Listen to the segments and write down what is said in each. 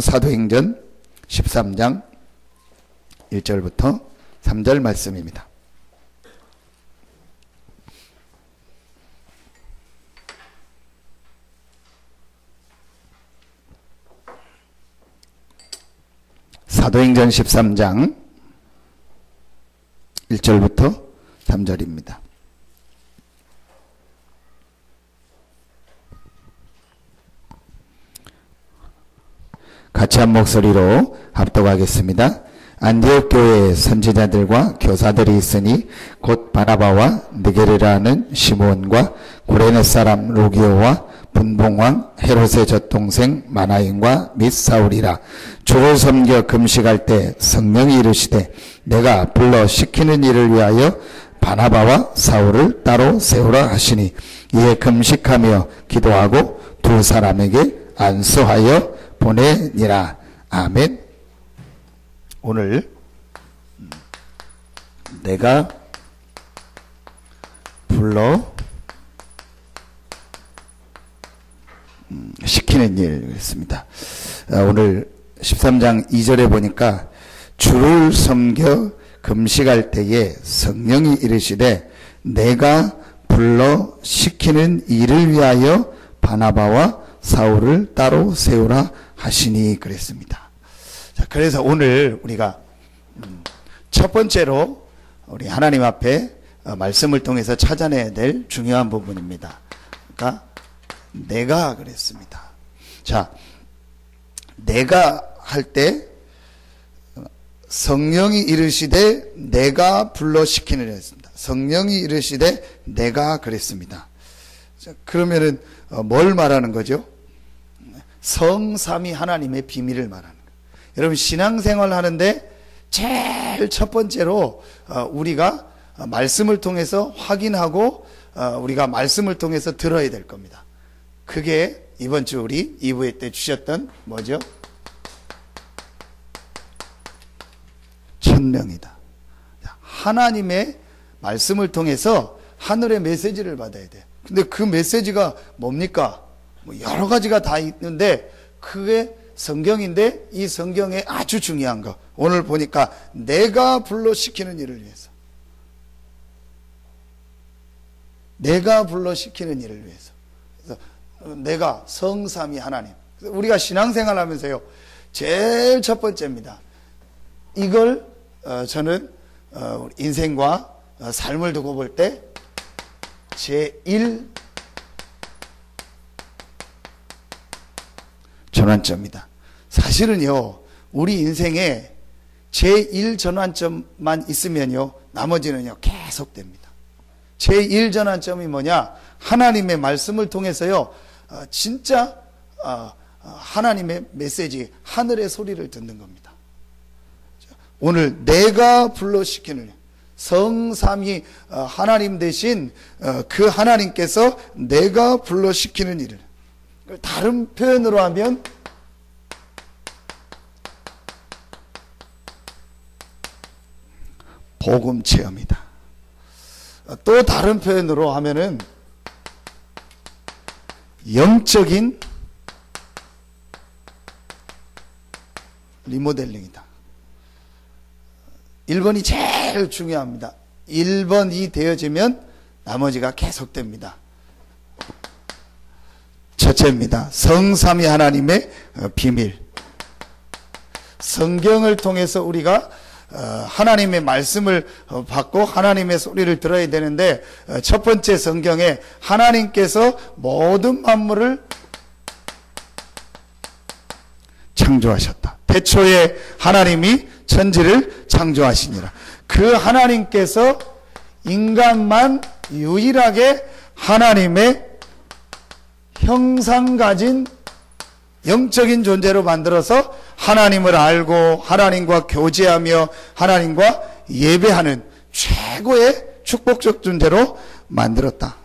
사도행전 13장 1절부터 3절 말씀입니다. 사도행전 13장 1절부터 3절입니다. 같이 한 목소리로 합독하겠습니다. 안디옥 교회에 선지자들과 교사들이 있으니 곧 바나바와 느게르라는 시므온과 구레네 사람 루기오와 분봉왕 헤롯의 젖동생 마나인과 및 사울이라. 주를 섬겨 금식할 때 성령이 이르시되 내가 불러 시키는 일을 위하여 바나바와 사울을 따로 세우라 하시니 이에 금식하며 기도하고 두 사람에게 안수하여 보내니라. 아멘. 오늘 내가 불러 시키는 일이었습니다. 오늘 13장 2절에 보니까 주를 섬겨 금식할 때에 성령이 이르시되 내가 불러 시키는 일을 위하여 바나바와 사울을 따로 세우라 하시니 그랬습니다. 자, 그래서 오늘 우리가 첫 번째로 우리 하나님 앞에 말씀을 통해서 찾아내야 될 중요한 부분입니다. 그러니까 내가 그랬습니다. 자, 내가 할 때 성령이 이르시되 내가 불러 시키는 했습니다. 성령이 이르시되 내가 그랬습니다. 자, 그러면은 뭘 말하는 거죠? 성삼위 하나님의 비밀을 말하는 거예요. 여러분 신앙생활 하는데 제일 첫 번째로 우리가 말씀을 통해서 확인하고 우리가 말씀을 통해서 들어야 될 겁니다. 그게 이번 주 우리 2부회 때 주셨던 뭐죠? 천명이다. 하나님의 말씀을 통해서 하늘의 메시지를 받아야 돼요. 근데 그 메시지가 뭡니까? 뭐 여러 가지가 다 있는데 그게 성경인데 이 성경에 아주 중요한 거 오늘 보니까 내가 불러 시키는 일을 위해서, 내가 불러 시키는 일을 위해서. 그래서 내가 성삼위 하나님. 우리가 신앙생활 하면서요 제일 첫 번째입니다. 이걸 저는 인생과 삶을 두고 볼 때 제1 전환점이다. 사실은요 우리 인생에 제1 전환점만 있으면요 나머지는요 계속됩니다. 제1 전환점이 뭐냐? 하나님의 말씀을 통해서요 진짜 하나님의 메시지, 하늘의 소리를 듣는 겁니다. 오늘 내가 불러 시키는 성삼위 하나님 대신 그 하나님께서 내가 불러 시키는 일을, 다른 표현으로 하면 복음 체험이다. 또 다른 표현으로 하면은 영적인 리모델링이다. 1번이 제일 중요합니다. 1번이 되어지면 나머지가 계속됩니다. 첫째입니다. 성삼위 하나님의 비밀. 성경을 통해서 우리가 하나님의 말씀을 받고 하나님의 소리를 들어야 되는데 첫 번째 성경에 하나님께서 모든 만물을 창조하셨다. 태초에 하나님이 천지를 창조하시니라. 그 하나님께서 인간만 유일하게 하나님의 형상 가진 영적인 존재로 만들어서 하나님을 알고 하나님과 교제하며 하나님과 예배하는 최고의 축복적 존재로 만들었다.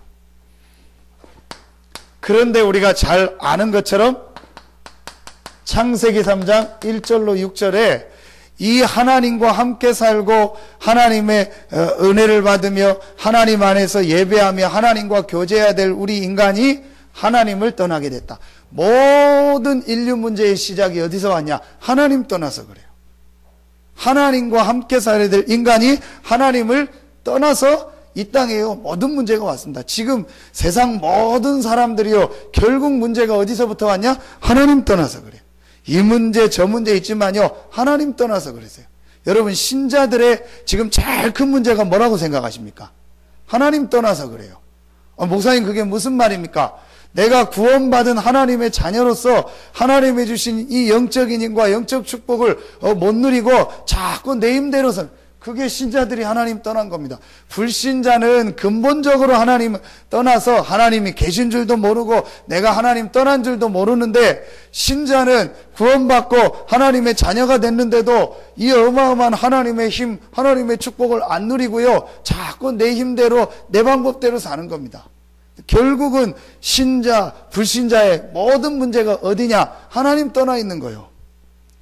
그런데 우리가 잘 아는 것처럼 창세기 3장 1절로 6절에 이 하나님과 함께 살고 하나님의 은혜를 받으며 하나님 안에서 예배하며 하나님과 교제해야 될 우리 인간이 하나님을 떠나게 됐다. 모든 인류 문제의 시작이 어디서 왔냐? 하나님 떠나서 그래요. 하나님과 함께 살아야 될 인간이 하나님을 떠나서 이 땅에요 모든 문제가 왔습니다. 지금 세상 모든 사람들이요 결국 문제가 어디서부터 왔냐? 하나님 떠나서 그래요. 이 문제 저 문제 있지만요 하나님 떠나서 그러세요. 여러분 신자들의 지금 제일 큰 문제가 뭐라고 생각하십니까? 하나님 떠나서 그래요. 목사님 그게 무슨 말입니까? 내가 구원받은 하나님의 자녀로서 하나님이 주신 이 영적인 힘과 영적 축복을 못 누리고 자꾸 내 힘대로서, 그게 신자들이 하나님 떠난 겁니다. 불신자는 근본적으로 하나님 떠나서 하나님이 계신 줄도 모르고 내가 하나님 떠난 줄도 모르는데, 신자는 구원받고 하나님의 자녀가 됐는데도 이 어마어마한 하나님의 힘, 하나님의 축복을 안 누리고요 자꾸 내 힘대로 내 방법대로 사는 겁니다. 결국은 신자, 불신자의 모든 문제가 어디냐? 하나님 떠나 있는 거예요.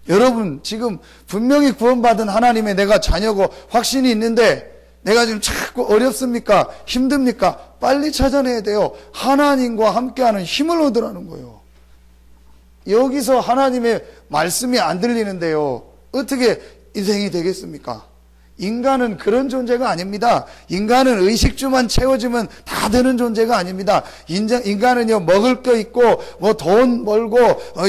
여러분 지금 분명히 구원받은 하나님의 내가 자녀고 확신이 있는데 내가 지금 자꾸 어렵습니까? 힘듭니까? 빨리 찾아내야 돼요. 하나님과 함께하는 힘을 얻으라는 거예요. 여기서 하나님의 말씀이 안 들리는데요 어떻게 인생이 되겠습니까? 인간은 그런 존재가 아닙니다. 인간은 의식주만 채워지면 다 되는 존재가 아닙니다. 인간은요 먹을 거 있고 뭐 돈 벌고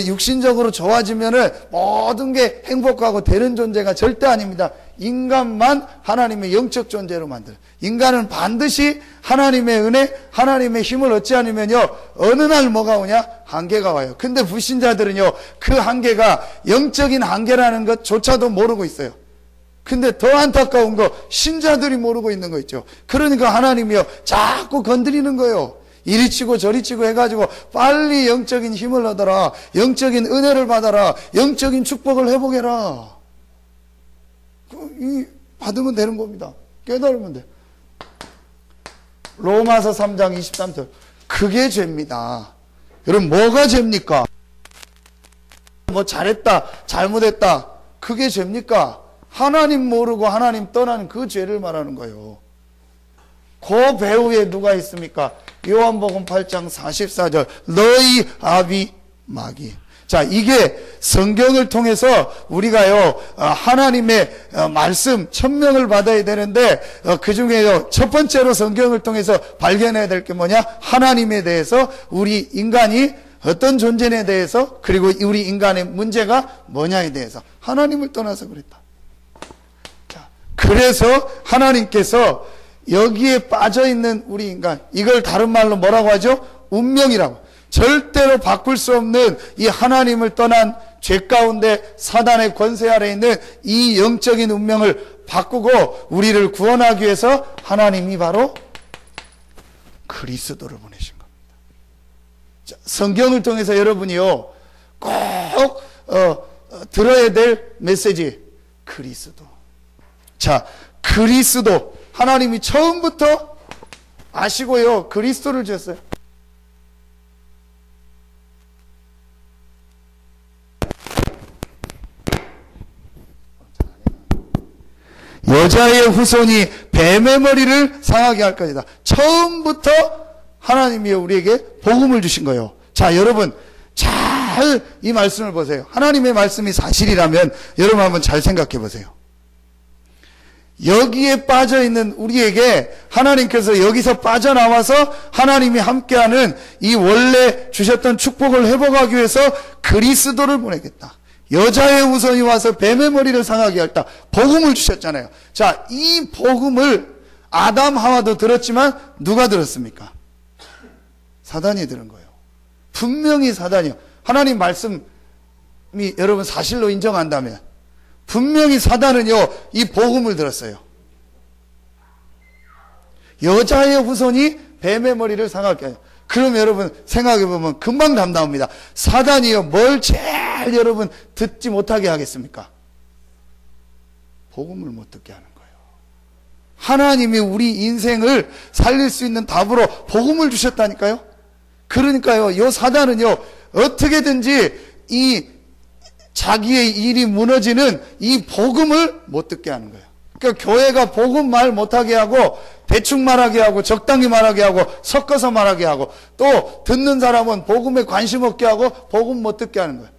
육신적으로 좋아지면은 모든 게 행복하고 되는 존재가 절대 아닙니다. 인간만 하나님의 영적 존재로 만들어요. 인간은 반드시 하나님의 은혜, 하나님의 힘을 얻지 않으면요 어느 날 뭐가 오냐? 한계가 와요. 근데 불신자들은요 그 한계가 영적인 한계라는 것조차도 모르고 있어요. 근데 더 안타까운 거 신자들이 모르고 있는 거 있죠. 그러니까 하나님이요 자꾸 건드리는 거예요. 이리 치고 저리 치고 해가지고 빨리 영적인 힘을 얻어라, 영적인 은혜를 받아라, 영적인 축복을 회복해라. 받으면 되는 겁니다. 깨달으면 돼. 로마서 3장 23절 그게 죄입니다. 여러분 뭐가 죄입니까? 뭐 잘했다 잘못했다 그게 죄입니까? 하나님 모르고 하나님 떠나는 그 죄를 말하는 거예요. 그 배후에 누가 있습니까? 요한복음 8장 44절 너희 아비 마귀. 자, 이게 성경을 통해서 우리가요 하나님의 말씀 천명을 받아야 되는데 그 중에요 첫 번째로 성경을 통해서 발견해야 될 게 뭐냐? 하나님에 대해서, 우리 인간이 어떤 존재에 대해서, 그리고 우리 인간의 문제가 뭐냐에 대해서. 하나님을 떠나서 그랬다. 그래서 하나님께서 여기에 빠져있는 우리 인간, 이걸 다른 말로 뭐라고 하죠? 운명이라고. 절대로 바꿀 수 없는 이 하나님을 떠난 죄 가운데 사단의 권세 아래 있는 이 영적인 운명을 바꾸고 우리를 구원하기 위해서 하나님이 바로 그리스도를 보내신 겁니다. 자, 성경을 통해서 여러분이요 꼭 들어야 될 메시지, 그리스도. 자, 그리스도. 하나님이 처음부터 아시고요 그리스도를 주셨어요. 여자의 후손이 뱀의 머리를 상하게 할 것이다. 처음부터 하나님이 우리에게 복음을 주신 거예요. 자, 여러분 잘 이 말씀을 보세요. 하나님의 말씀이 사실이라면 여러분 한번 잘 생각해 보세요. 여기에 빠져있는 우리에게 하나님께서 여기서 빠져나와서 하나님이 함께하는 이 원래 주셨던 축복을 회복하기 위해서 그리스도를 보내겠다. 여자의 후손이 와서 뱀의 머리를 상하게 할다. 복음을 주셨잖아요. 자, 이 복음을 아담 하와도 들었지만 누가 들었습니까? 사단이 들은 거예요. 분명히 사단이요. 하나님 말씀이 여러분 사실로 인정한다면 분명히 사단은요 이 복음을 들었어요. 여자의 후손이 뱀의 머리를 상하게 해요. 그럼 여러분 생각해보면 금방 답 나옵니다. 사단이요 뭘 제일 여러분 듣지 못하게 하겠습니까? 복음을 못 듣게 하는 거예요. 하나님이 우리 인생을 살릴 수 있는 답으로 복음을 주셨다니까요. 그러니까요 요 사단은요 어떻게든지 이 자기의 일이 무너지는 이 복음을 못 듣게 하는 거예요. 그러니까 교회가 복음 말 못하게 하고 대충 말하게 하고 적당히 말하게 하고 섞어서 말하게 하고 또 듣는 사람은 복음에 관심 없게 하고 복음 못 듣게 하는 거예요.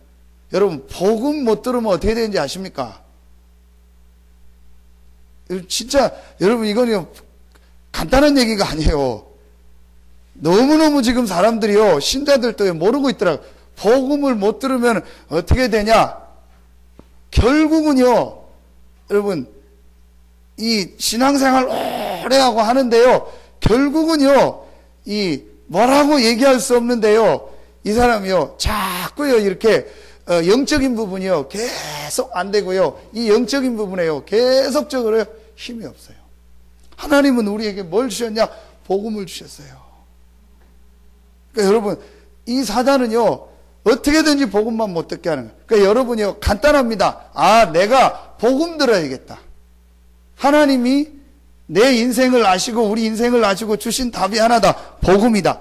여러분 복음 못 들으면 어떻게 되는지 아십니까? 진짜 여러분 이거는 간단한 얘기가 아니에요. 너무너무 지금 사람들이요 신자들도 모르고 있더라고요. 복음을 못 들으면 어떻게 되냐? 결국은요 여러분 이 신앙생활 오래 하고 하는데요 결국은요 이 뭐라고 얘기할 수 없는데요 이 사람이요 자꾸요 이렇게 영적인 부분이요 계속 안 되고요 이 영적인 부분에요 계속적으로 힘이 없어요. 하나님은 우리에게 뭘 주셨냐? 복음을 주셨어요. 그러니까 여러분 이 사단은요 어떻게든지 복음만 못 듣게 하는 거예요. 그러니까 여러분이요 간단합니다. 아 내가 복음 들어야겠다. 하나님이 내 인생을 아시고 우리 인생을 아시고 주신 답이 하나다. 복음이다.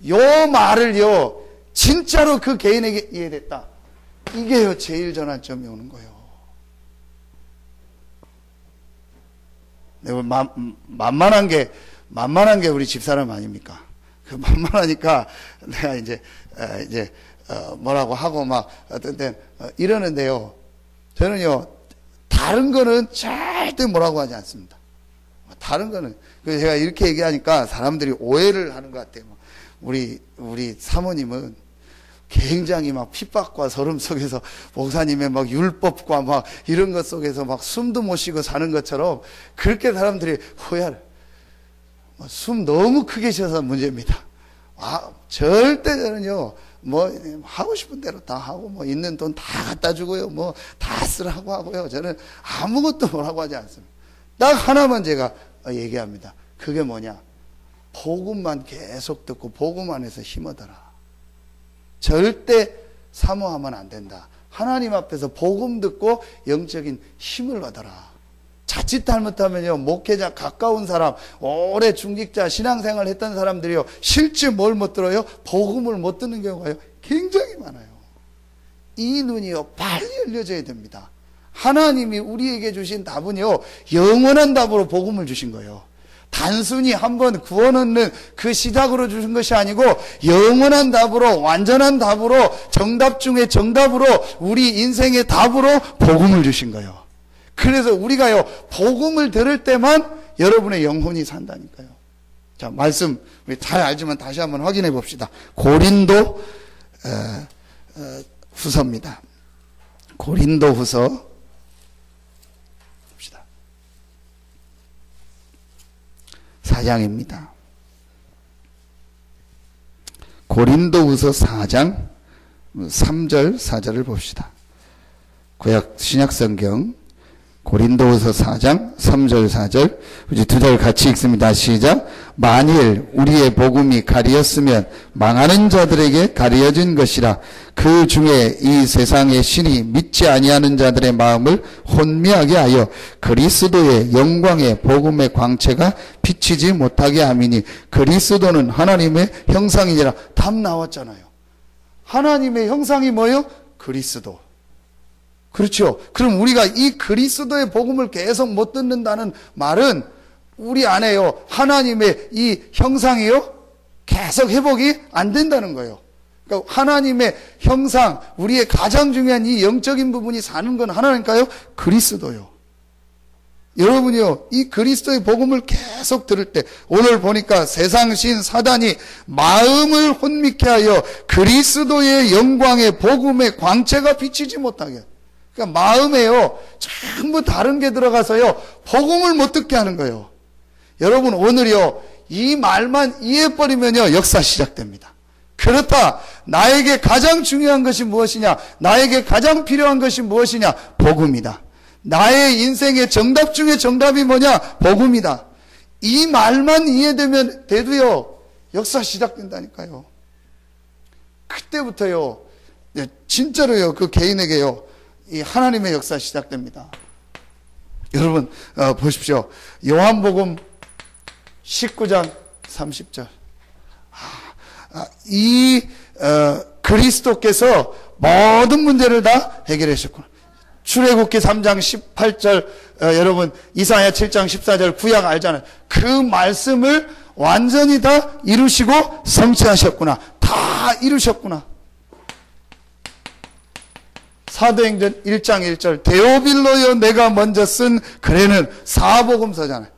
요 말을요 진짜로 그 개인에게 이해됐다. 이게요 제일 전환점이 오는 거예요. 내가 만만한 게 우리 집사람 아닙니까? 그 만만하니까 내가 이제 뭐라고 하고 막 어떤 때 이러는데요. 저는요 다른 거는 절대 뭐라고 하지 않습니다. 다른 거는 그래서 제가 이렇게 얘기하니까 사람들이 오해를 하는 것 같아요. 우리 사모님은 굉장히 막 핍박과 서름 속에서 목사님의 막 율법과 막 이런 것 속에서 막 숨도 못 쉬고 사는 것처럼 그렇게 사람들이 오해를 숨 너무 크게 쉬어서 문제입니다. 절대 저는요 뭐 하고 싶은 대로 다 하고 뭐 있는 돈 다 갖다 주고요 뭐 다 쓰라고 하고요 저는 아무것도 뭐라고 하지 않습니다. 딱 하나만 제가 얘기합니다. 그게 뭐냐? 복음만 계속 듣고 복음 안에서 힘 얻어라. 절대 사모하면 안 된다. 하나님 앞에서 복음 듣고 영적인 힘을 얻어라. 자칫 잘못하면요 목회자 가까운 사람 오래 중직자 신앙생활 했던 사람들이요 실제 뭘 못 들어요? 복음을 못 듣는 경우가 굉장히 많아요. 이 눈이요 빨리 열려져야 됩니다. 하나님이 우리에게 주신 답은요 영원한 답으로 복음을 주신 거예요. 단순히 한번 구원 얻는 그 시작으로 주신 것이 아니고 영원한 답으로 완전한 답으로 정답 중에 정답으로 우리 인생의 답으로 복음을 주신 거예요. 그래서 우리가요 복음을 들을 때만 여러분의 영혼이 산다니까요. 자 말씀 우리 잘 알지만 다시 한번 확인해 봅시다. 고린도 후서입니다. 고린도 후서 봅시다. 4장입니다. 고린도 후서 4장 3절 4절을 봅시다. 구약 신약성경 고린도후서 4장 3절 4절 이제 두 절 같이 읽습니다. 시작. 만일 우리의 복음이 가리었으면 망하는 자들에게 가리어진 것이라. 그 중에 이 세상의 신이 믿지 아니하는 자들의 마음을 혼미하게 하여 그리스도의 영광의 복음의 광채가 비치지 못하게 함이니 그리스도는 하나님의 형상이니라. 답 나왔잖아요. 하나님의 형상이 뭐예요? 그리스도. 그렇죠. 그럼 우리가 이 그리스도의 복음을 계속 못 듣는다는 말은 우리 안에요 하나님의 이 형상이요 계속 회복이 안 된다는 거예요. 그러니까 하나님의 형상, 우리의 가장 중요한 이 영적인 부분이 사는 건 하나일까요? 그리스도요. 여러분이요 이 그리스도의 복음을 계속 들을 때 오늘 보니까 세상 신 사단이 마음을 혼미케 하여 그리스도의 영광의 복음의 광채가 비치지 못하게, 그러니까 마음에요 전부 다른 게 들어가서요 복음을 못 듣게 하는 거예요. 여러분 오늘요 이 말만 이해해버리면요 역사 시작됩니다. 그렇다. 나에게 가장 중요한 것이 무엇이냐? 나에게 가장 필요한 것이 무엇이냐? 복음이다. 나의 인생의 정답 중에 정답이 뭐냐? 복음이다. 이 말만 이해되면 돼도요 역사 시작된다니까요. 그때부터요 진짜로요 그 개인에게요 이 하나님의 역사 시작됩니다. 여러분 보십시오. 요한복음 19장 30절. 이 그리스도께서 모든 문제를 다 해결하셨구나. 출애굽기 3장 18절, 여러분 이사야 7장 14절 구약 알잖아요. 그 말씀을 완전히 다 이루시고 성취하셨구나. 다 이루셨구나. 사도행전 1장 1절 데오빌로여 내가 먼저 쓴 글에는 사복음서잖아요.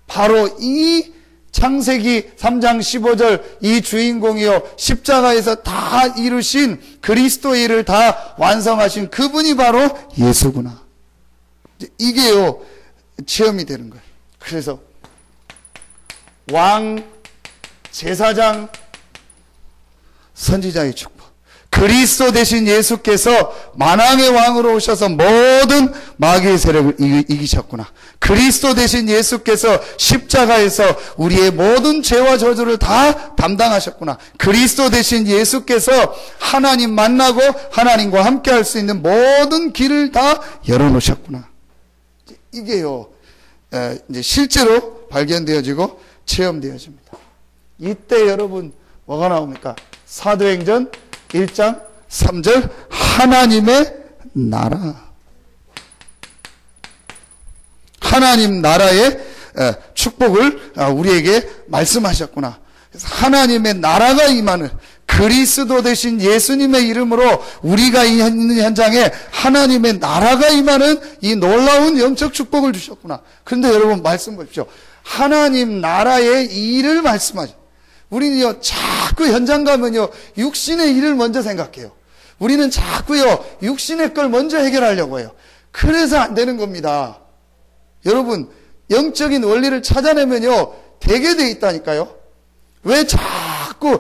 바로 이 창세기 3장 15절 이 주인공이요 십자가에서 다 이루신 그리스도의 일을 다 완성하신 그분이 바로 예수구나. 이게요 체험이 되는 거예요. 그래서 왕, 제사장, 선지자의 축복. 그리스도 대신 예수께서 만왕의 왕으로 오셔서 모든 마귀의 세력을 이기셨구나. 그리스도 대신 예수께서 십자가에서 우리의 모든 죄와 저주를 다 담당하셨구나. 그리스도 대신 예수께서 하나님 만나고 하나님과 함께 할 수 있는 모든 길을 다 열어놓으셨구나. 이게요, 이제 실제로 발견되어지고 체험되어집니다. 이때 여러분, 뭐가 나옵니까? 사도행전 1장 3절 하나님의 나라. 하나님 나라의 축복을 우리에게 말씀하셨구나. 그래서 하나님의 나라가 임하는 그리스도 대신 예수님의 이름으로 우리가 있는 현장에 하나님의 나라가 임하는 이 놀라운 영적 축복을 주셨구나. 그런데 여러분 말씀 보십시오. 하나님 나라의 일을 말씀하죠. 우리는요, 자꾸 현장 가면요, 육신의 일을 먼저 생각해요. 우리는 자꾸요, 육신의 걸 먼저 해결하려고 해요. 그래서 안 되는 겁니다. 여러분, 영적인 원리를 찾아내면요, 되게 돼 있다니까요. 왜 자꾸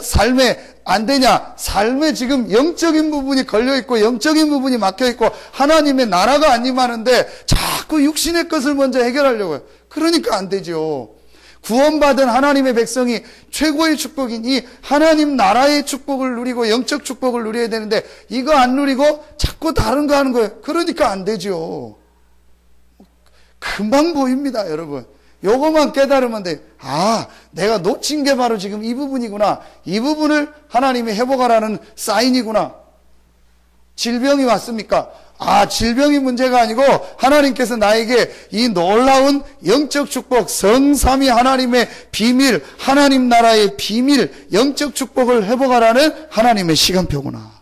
삶에 안 되냐? 삶에 지금 영적인 부분이 걸려있고, 영적인 부분이 막혀있고, 하나님의 나라가 안 임하는데, 자꾸 육신의 것을 먼저 해결하려고 해요. 그러니까 안 되죠. 구원받은 하나님의 백성이 최고의 축복인 이 하나님 나라의 축복을 누리고 영적 축복을 누려야 되는데 이거 안 누리고 자꾸 다른 거 하는 거예요. 그러니까 안 되죠. 금방 보입니다, 여러분. 요거만 깨달으면 돼요. 아, 내가 놓친 게 바로 지금 이 부분이구나. 이 부분을 하나님이 회복하라는 사인이구나. 질병이 왔습니까? 아, 질병이 문제가 아니고 하나님께서 나에게 이 놀라운 영적 축복, 성삼위 하나님의 비밀, 하나님 나라의 비밀, 영적 축복을 회복하라는 하나님의 시간표구나.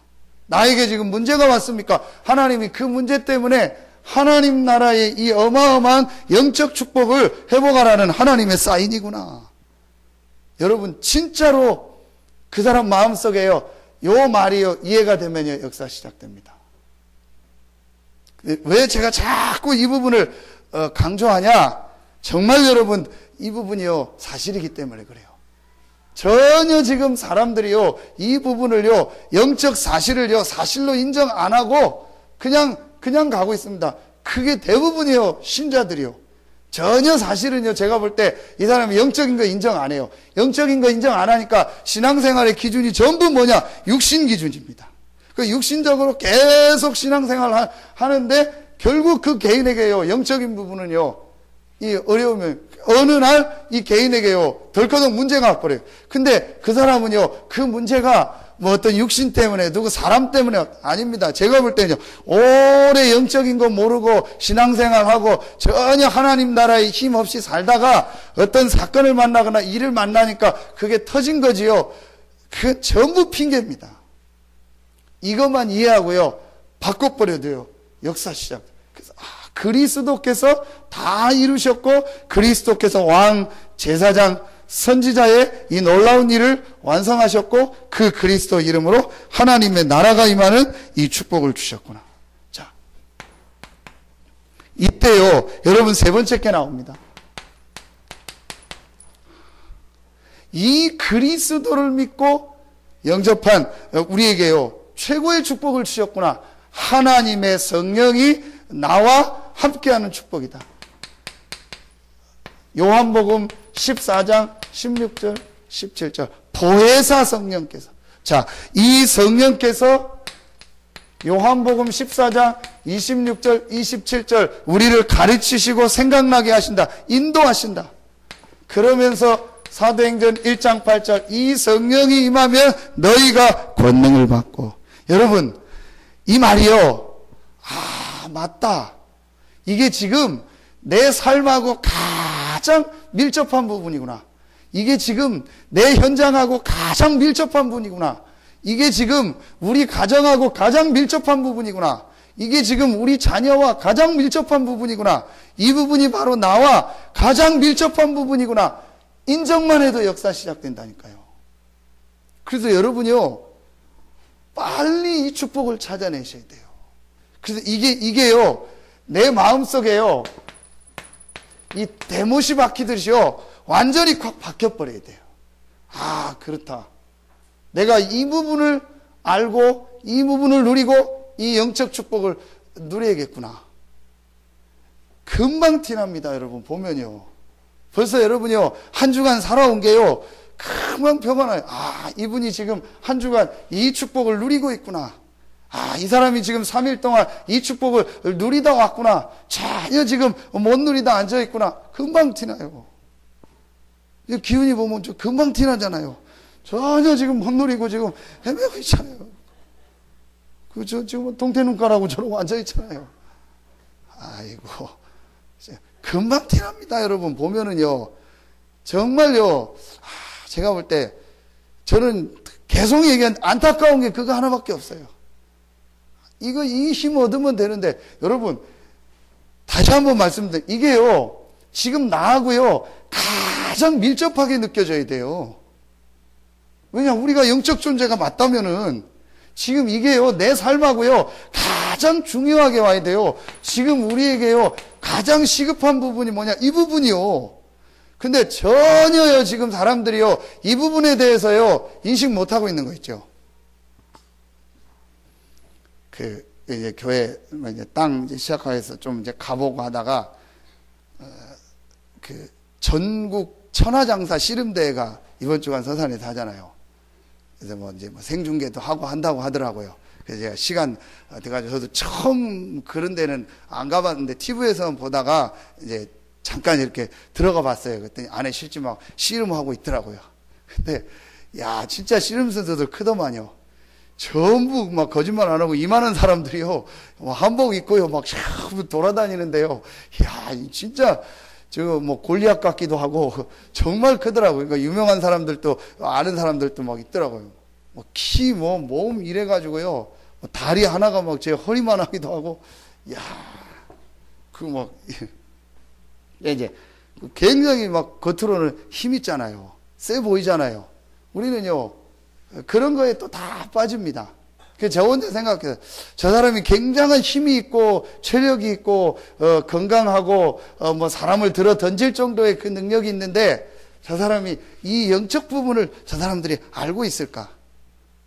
나에게 지금 문제가 왔습니까? 하나님이 그 문제 때문에 하나님 나라의 이 어마어마한 영적 축복을 회복하라는 하나님의 사인이구나. 여러분 진짜로 그 사람 마음속에요, 요 말이요 이해가 되면요 역사 시작됩니다. 왜 제가 자꾸 이 부분을 강조하냐? 정말 여러분 이 부분이요 사실이기 때문에 그래요. 전혀 지금 사람들이요 이 부분을요 영적 사실을요 사실로 인정 안 하고 그냥 가고 있습니다. 그게 대부분이요 신자들이요. 전혀 사실은요 제가 볼 때 이 사람이 영적인 거 인정 안 해요. 영적인 거 인정 안 하니까 신앙생활의 기준이 전부 뭐냐? 육신 기준입니다. 그 육신적으로 계속 신앙생활 하는데 결국 그 개인에게요 영적인 부분은요 이 어려우면 어느 날 이 개인에게요 덜커덕 문제가 와버려요. 근데 그 사람은요 그 문제가 뭐 어떤 육신 때문에 누구 사람 때문에 아닙니다. 제가 볼 때는요 오래 영적인 거 모르고 신앙생활하고 전혀 하나님 나라에 힘 없이 살다가 어떤 사건을 만나거나 일을 만나니까 그게 터진 거지요. 그 전부 핑계입니다. 이것만 이해하고요 바꿔버려도요 역사 시작. 그래서 그리스도께서 다 이루셨고 그리스도께서 왕, 제사장, 선지자의 이 놀라운 일을 완성하셨고 그 그리스도 이름으로 하나님의 나라가 임하는 이 축복을 주셨구나. 자, 이때요 여러분 세 번째 게 나옵니다. 이 그리스도를 믿고 영접한 우리에게요 최고의 축복을 주셨구나. 하나님의 성령이 나와 함께하는 축복이다. 요한복음 14장 16절 17절 보혜사 성령께서, 자, 이 성령께서 요한복음 14장 26절 27절 우리를 가르치시고 생각나게 하신다. 인도하신다. 그러면서 사도행전 1장 8절 이 성령이 임하면 너희가 권능을 받고. 여러분 이 말이요 맞다. 이게 지금 내 삶하고 가장 밀접한 부분이구나. 이게 지금 내 현장하고 가장 밀접한 부분이구나. 이게 지금 우리 가정하고 가장 밀접한 부분이구나. 이게 지금 우리 자녀와 가장 밀접한 부분이구나. 이 부분이 바로 나와 가장 밀접한 부분이구나. 인정만 해도 역사 시작된다니까요. 그래서 여러분요, 빨리 이 축복을 찾아내셔야 돼요. 그래서 이게요, 내 마음속에요, 이 대못이 박히듯이요, 완전히 확 박혀버려야 돼요. 아, 그렇다. 내가 이 부분을 알고, 이 부분을 누리고, 이 영적 축복을 누려야겠구나. 금방 티납니다, 여러분. 보면요. 벌써 여러분이요, 한 주간 살아온 게요, 금방 표가 나요. 아, 이분이 지금 한 주간 이 축복을 누리고 있구나. 아, 이 사람이 지금 3일 동안 이 축복을 누리다 왔구나. 전혀 지금 못 누리다 앉아있구나. 금방 티나요. 이 기운이 보면 좀 금방 티나잖아요. 전혀 지금 못 누리고 지금 헤매고 있잖아요. 저 지금 동태눈가라고 저러고 앉아있잖아요. 아이고. 금방 티납니다, 여러분. 보면은요. 정말요. 제가 볼 때 저는 계속 얘기한 안타까운 게 그거 하나밖에 없어요. 이 힘 얻으면 되는데, 여러분, 다시 한번 말씀드려요. 이게요, 지금 나하고요, 가장 밀접하게 느껴져야 돼요. 왜냐, 우리가 영적 존재가 맞다면은, 지금 이게요, 내 삶하고요, 가장 중요하게 와야 돼요. 지금 우리에게요, 가장 시급한 부분이 뭐냐, 이 부분이요. 근데 전혀요, 지금 사람들이요, 이 부분에 대해서요, 인식 못하고 있는 거 있죠. 이제 교회, 이제 땅 시작해서 좀 이제 가보고 하다가, 전국 천하장사 씨름대회가 이번 주간 서산에서 하잖아요. 그래서 이제 생중계도 하고 한다고 하더라고요. 그래서 제가 시간 돼가지고 저도 처음 그런 데는 안 가봤는데 TV에서 보다가 이제 잠깐 이렇게 들어가 봤어요. 그랬더니 안에 실제 막 씨름하고 있더라고요. 근데, 야, 진짜 씨름 선수들 크더만요. 전부 막 거짓말 안 하고 이만한 사람들이요, 한복 입고요, 막 돌아다니는데요. 야, 진짜, 골리앗 같기도 하고, 정말 크더라고요. 그러니까 유명한 사람들도, 아는 사람들도 막 있더라고요. 몸 이래가지고요, 다리 하나가 막 제 허리만 하기도 하고, 야, 이제, 굉장히 막 겉으로는 힘 있잖아요. 세 보이잖아요. 우리는요, 그런 거에 또 다 빠집니다. 저 혼자 생각해요. 저 사람이 굉장한 힘이 있고, 체력이 있고, 건강하고, 사람을 들어 던질 정도의 그 능력이 있는데, 저 사람이 이 영적 부분을 저 사람들이 알고 있을까?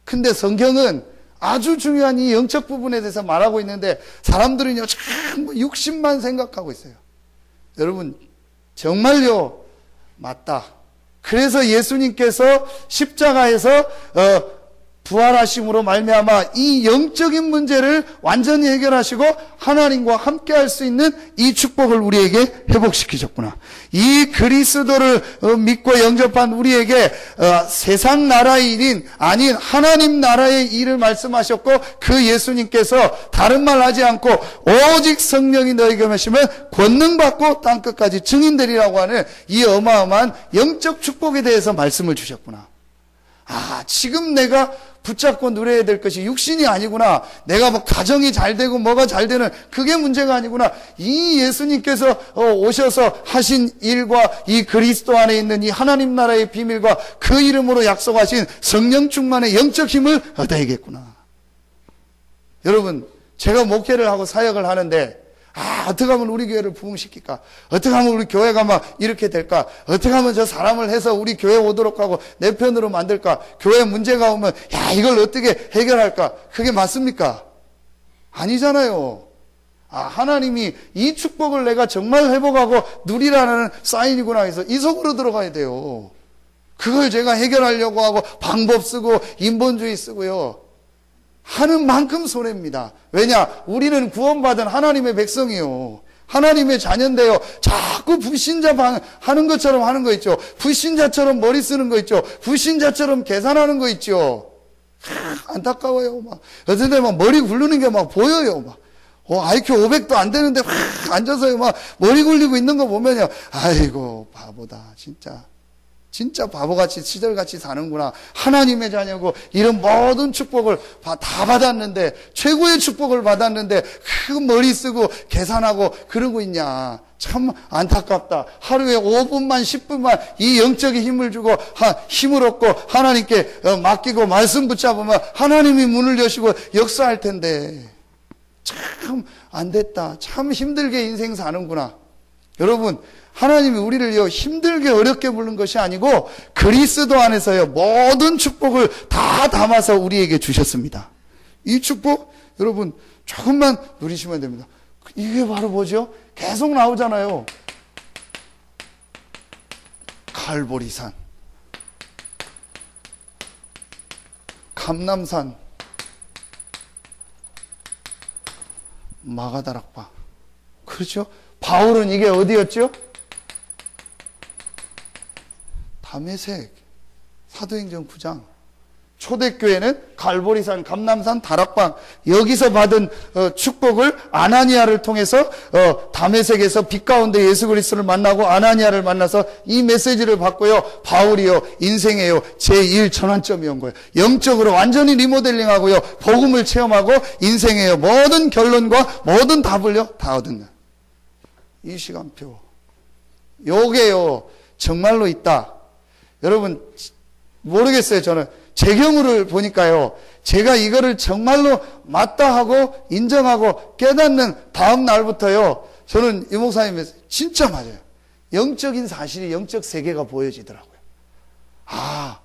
근데 성경은 아주 중요한 이 영적 부분에 대해서 말하고 있는데, 사람들은요, 참 육신만 생각하고 있어요. 여러분, 정말요, 맞다. 그래서 예수님께서 십자가에서 부활하심으로 말미암아 이 영적인 문제를 완전히 해결하시고 하나님과 함께 할 수 있는 이 축복을 우리에게 회복시키셨구나. 이 그리스도를 믿고 영접한 우리에게 세상 나라의 일인 아닌 하나님 나라의 일을 말씀하셨고, 그 예수님께서 다른 말 하지 않고 오직 성령이 너희에게 하시면 권능받고 땅끝까지 증인되리라고 하는 이 어마어마한 영적 축복에 대해서 말씀을 주셨구나. 아, 지금 내가 붙잡고 누려야 될 것이 육신이 아니구나. 내가 가정이 잘 되고 뭐가 잘 되는 그게 문제가 아니구나. 이 예수님께서 오셔서 하신 일과 이 그리스도 안에 있는 이 하나님 나라의 비밀과 그 이름으로 약속하신 성령 충만의 영적 힘을 얻어야겠구나. 여러분, 제가 목회를 하고 사역을 하는데, 어떻게 하면 우리 교회를 부흥시킬까? 어떻게 하면 우리 교회가 막 이렇게 될까? 어떻게 하면 저 사람을 해서 우리 교회 오도록 하고 내 편으로 만들까? 교회에 문제가 오면, 이걸 어떻게 해결할까? 그게 맞습니까? 아니잖아요. 하나님이 이 축복을 내가 정말 회복하고 누리라는 사인이구나 해서 이 속으로 들어가야 돼요. 그걸 제가 해결하려고 하고 방법 쓰고 인본주의 쓰고요. 하는 만큼 손해입니다. 왜냐? 우리는 구원받은 하나님의 백성이요. 하나님의 자녀인데요. 자꾸 불신자 하는 것처럼 하는 거 있죠. 불신자처럼 머리 쓰는 거 있죠. 불신자처럼 계산하는 거 있죠. 안타까워요. 어떤 데 머리 굴르는 게 보여요. IQ 500도 안 되는데 확 앉아서 막 머리 굴리고 있는 거 보면요. 아이고, 바보다. 진짜 바보같이 시절같이 사는구나. 하나님의 자녀고 이런 모든 축복을 다 받았는데, 최고의 축복을 받았는데 그 머리 쓰고 계산하고 그러고 있냐. 참 안타깝다. 하루에 5분만 10분만 이 영적인 힘을 주고 힘을 얻고 하나님께 맡기고 말씀 붙잡으면 하나님이 문을 여시고 역사할 텐데 참 안 됐다. 참 힘들게 인생 사는구나. 여러분, 하나님이 우리를요 힘들게 어렵게 부른 것이 아니고 그리스도 안에서요 모든 축복을 다 담아서 우리에게 주셨습니다. 이 축복 여러분 조금만 누리시면 됩니다. 이게 바로 뭐죠? 계속 나오잖아요. 갈보리산, 감람산, 마가다락방. 그렇죠? 바울은 이게 어디였죠? 다메섹. 사도행전 9장. 초대교회는 갈보리산, 감람산, 다락방 여기서 받은 축복을 아나니아를 통해서 다메섹에서 빛 가운데 예수 그리스도를 만나고 아나니아를 만나서 이 메시지를 받고요. 바울이요 인생에요 제1 전환점이 온 거예요. 영적으로 완전히 리모델링하고요. 복음을 체험하고 인생에요 모든 결론과 모든 답을요 다 얻은 이 시간표. 요게요 정말로 있다. 여러분 모르겠어요. 저는 제 경우를 보니까요, 제가 이거를 정말로 맞다 하고 인정하고 깨닫는 다음 날부터요, 저는 이 목사님의 진짜 맞아요. 영적인 사실이 영적 세계가 보여지더라고요. 아,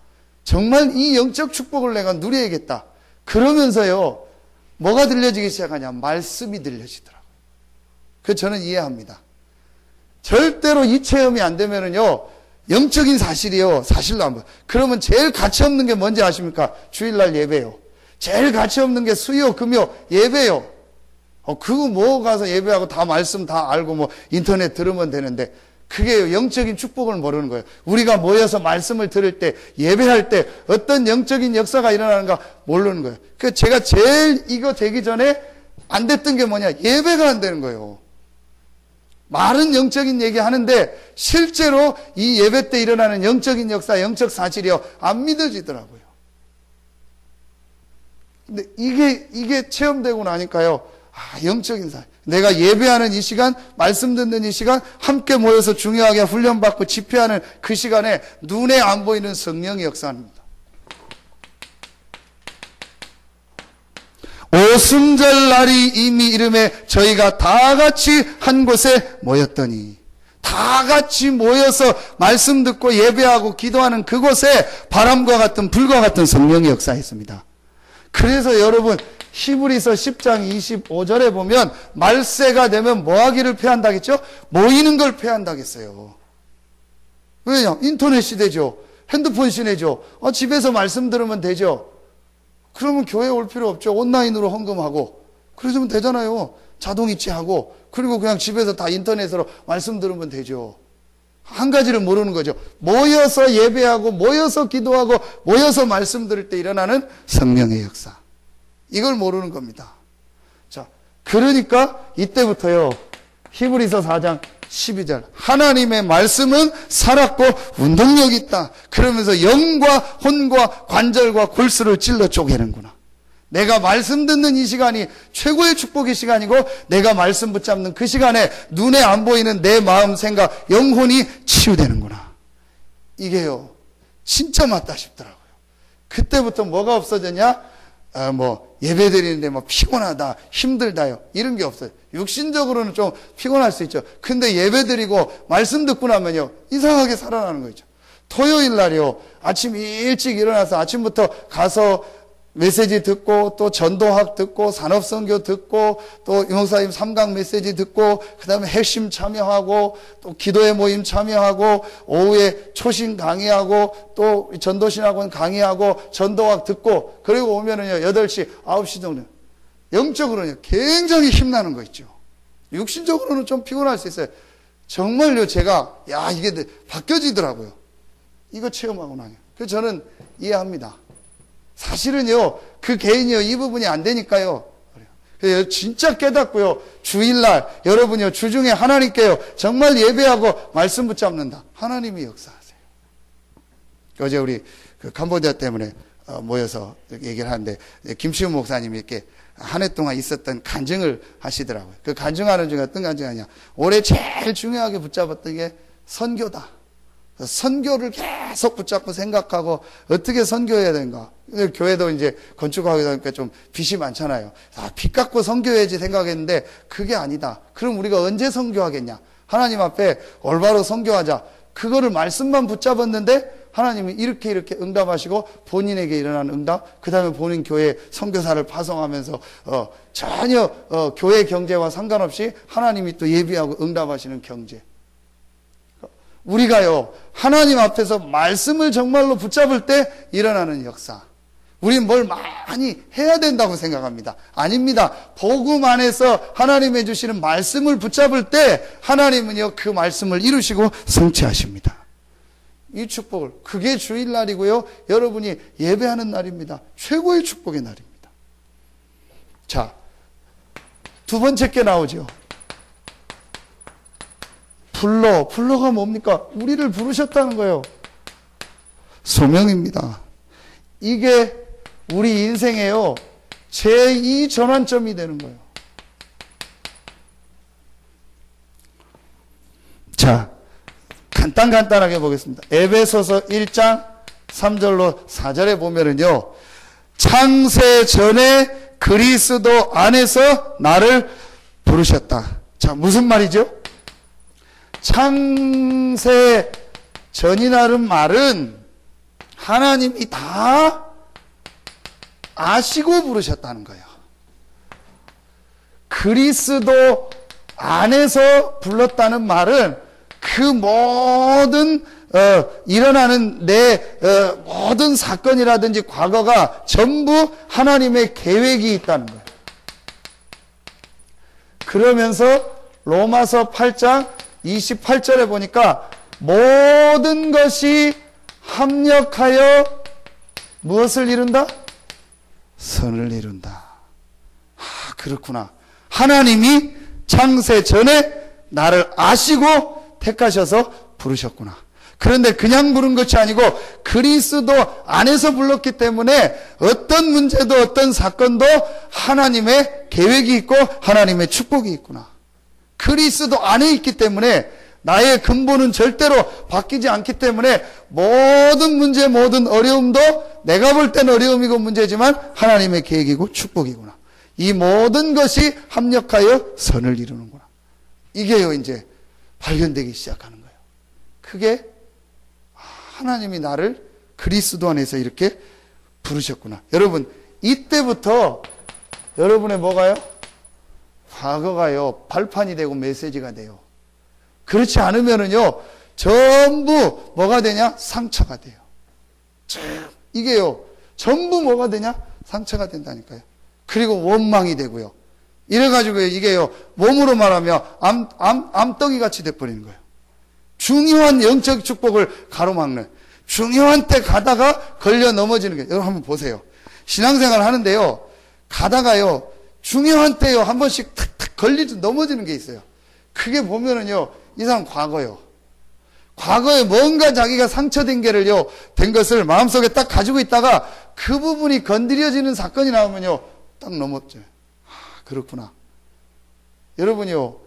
정말 이 영적 축복을 내가 누려야겠다. 그러면서요, 뭐가 들려지기 시작하냐? 말씀이 들려지더라고요. 그래서 저는 이해합니다. 절대로 이 체험이 안 되면은요, 영적인 사실이요. 사실로 안 보여. 그러면 제일 가치 없는 게 뭔지 아십니까? 주일날 예배요. 제일 가치 없는 게 수요, 금요, 예배요. 그거 뭐 가서 예배하고 다 말씀 다 알고 뭐 인터넷 들으면 되는데 그게 영적인 축복을 모르는 거예요. 우리가 모여서 말씀을 들을 때, 예배할 때 어떤 영적인 역사가 일어나는가 모르는 거예요. 그래서 제가 제일 이거 되기 전에 안 됐던 게 뭐냐? 예배가 안 되는 거예요. 말은 영적인 얘기 하는데 실제로 이 예배 때 일어나는 영적인 역사, 영적 사실이요 안 믿어지더라고요. 근데 이게 체험되고 나니까요, 영적인 사실. 내가 예배하는 이 시간, 말씀 듣는 이 시간, 함께 모여서 중요하게 훈련받고 집회하는 그 시간에 눈에 안 보이는 성령의 역사입니다. 오순절 날이 이미 이름에 저희가 다 같이 한 곳에 모였더니, 다 같이 모여서 말씀 듣고 예배하고 기도하는 그곳에 바람과 같은 불과 같은 성령의 역사했습니다. 그래서 여러분 히브리서 10장 25절에 보면 말세가 되면 뭐 하기를 패한다겠죠? 모이는 걸 패한다겠어요. 왜냐? 인터넷 시대죠. 핸드폰 시대죠. 집에서 말씀 들으면 되죠. 그러면 교회 올 필요 없죠. 온라인으로 헌금하고 그러면 되잖아요. 자동이체하고 그리고 그냥 집에서 다 인터넷으로 말씀 들으면 되죠. 한 가지를 모르는 거죠. 모여서 예배하고 모여서 기도하고 모여서 말씀 들을 때 일어나는 성령의 역사. 이걸 모르는 겁니다. 자, 그러니까 이때부터요. 히브리서 4장 12절. 하나님의 말씀은 살았고 운동력이 있다. 그러면서 영과 혼과 관절과 골수를 찔러 쪼개는구나. 내가 말씀 듣는 이 시간이 최고의 축복의 시간이고 내가 말씀 붙잡는 그 시간에 눈에 안 보이는 내 마음, 생각, 영혼이 치유되는구나. 이게요. 진짜 맞다 싶더라고요. 그때부터 뭐가 없어졌냐? 예배 드리는데 피곤하다, 힘들다요. 이런 게 없어요. 육신적으로는 좀 피곤할 수 있죠. 근데 예배 드리고 말씀 듣고 나면요. 이상하게 살아나는 거죠. 토요일 날이요. 아침 일찍 일어나서 아침부터 가서 메시지 듣고 또 전도학 듣고 산업선교 듣고 또 유목사님 3강 메시지 듣고 그 다음에 핵심 참여하고 또 기도회 모임 참여하고 오후에 초신 강의하고 또 전도신학원 강의하고 전도학 듣고 그리고 오면은요 8시 9시 정도 영적으로는 굉장히 힘나는 거 있죠. 육신적으로는 좀 피곤할 수 있어요. 정말요 제가 이게 바뀌어지더라고요. 이거 체험하고 나요. 그래서 저는 이해합니다. 사실은요, 그 개인이요, 이 부분이 안 되니까요. 진짜 깨닫고요. 주일날 여러분이요. 주중에 하나님께요. 정말 예배하고 말씀 붙잡는다. 하나님이 역사하세요. 어제 우리 그 캄보디아 때문에 모여서 얘기를 하는데 김시훈 목사님이 이렇게 한 해 동안 있었던 간증을 하시더라고요. 그 간증하는 중에 어떤 간증하냐. 올해 제일 중요하게 붙잡았던 게 선교다. 선교를 계속 붙잡고 생각하고 어떻게 선교해야 되는가. 교회도 이제 건축하게 되니까 좀 빚이 많잖아요. 빚 갚고 선교해야지 생각했는데 그게 아니다. 그럼 우리가 언제 선교하겠냐. 하나님 앞에 올바로 선교하자. 그거를 말씀만 붙잡았는데 하나님이 이렇게 응답하시고 본인에게 일어난 응답, 그 다음에 본인 교회 선교사를 파송하면서 전혀 교회 경제와 상관없이 하나님이 또 예비하고 응답하시는 경제. 우리가요 하나님 앞에서 말씀을 정말로 붙잡을 때 일어나는 역사. 우린 뭘 많이 해야 된다고 생각합니다. 아닙니다. 복음 안에서 하나님이 주시는 말씀을 붙잡을 때 하나님은요 그 말씀을 이루시고 성취하십니다. 이 축복을, 그게 주일날이고요. 여러분이 예배하는 날입니다. 최고의 축복의 날입니다. 자, 두 번째 게 나오죠. 불러가 뭡니까? 우리를 부르셨다는 거예요. 소명입니다. 이게 우리 인생에요. 제2 전환점이 되는 거예요. 자, 간단하게 보겠습니다. 에베소서 1장 3절로 4절에 보면은요. 창세 전에 그리스도 안에서 나를 부르셨다. 자, 무슨 말이죠? 창세 전이라는 말은 하나님이 다 아시고 부르셨다는 거예요. 그리스도 안에서 불렀다는 말은 그 모든 일어나는 내 모든 사건이라든지 과거가 전부 하나님의 계획이 있다는 거예요. 그러면서 로마서 8장 28절에 보니까 모든 것이 합력하여 무엇을 이룬다? 선을 이룬다. 아, 그렇구나. 하나님이 창세 전에 나를 아시고 택하셔서 부르셨구나. 그런데 그냥 부른 것이 아니고 그리스도 안에서 불렀기 때문에 어떤 문제도 어떤 사건도 하나님의 계획이 있고 하나님의 축복이 있구나. 그리스도 안에 있기 때문에 나의 근본은 절대로 바뀌지 않기 때문에 모든 문제, 모든 어려움도 내가 볼 땐 어려움이고 문제지만 하나님의 계획이고 축복이구나. 이 모든 것이 합력하여 선을 이루는구나. 이게요, 이제 발견되기 시작하는 거예요. 그게 하나님이 나를 그리스도 안에서 이렇게 부르셨구나. 여러분, 이때부터 여러분의 뭐가요? 과거가요, 발판이 되고 메시지가 돼요. 그렇지 않으면은요, 전부 뭐가 되냐? 상처가 돼요. 이게요, 전부 뭐가 되냐? 상처가 된다니까요. 그리고 원망이 되고요. 이래가지고 이게요, 몸으로 말하면 암덩이 같이 돼버리는 거예요. 중요한 영적 축복을 가로막는, 중요한 때 가다가 걸려 넘어지는 거예요. 여러분 한번 보세요. 신앙생활 하는데요, 가다가요, 중요한 때요, 한 번씩 탁탁 걸리지 넘어지는 게 있어요. 그게 보면은요, 이 사람 과거요. 과거에 뭔가 자기가 상처된 게를요, 된 것을 마음속에 딱 가지고 있다가 그 부분이 건드려지는 사건이 나오면요, 딱 넘어져요. 아, 그렇구나. 여러분이요,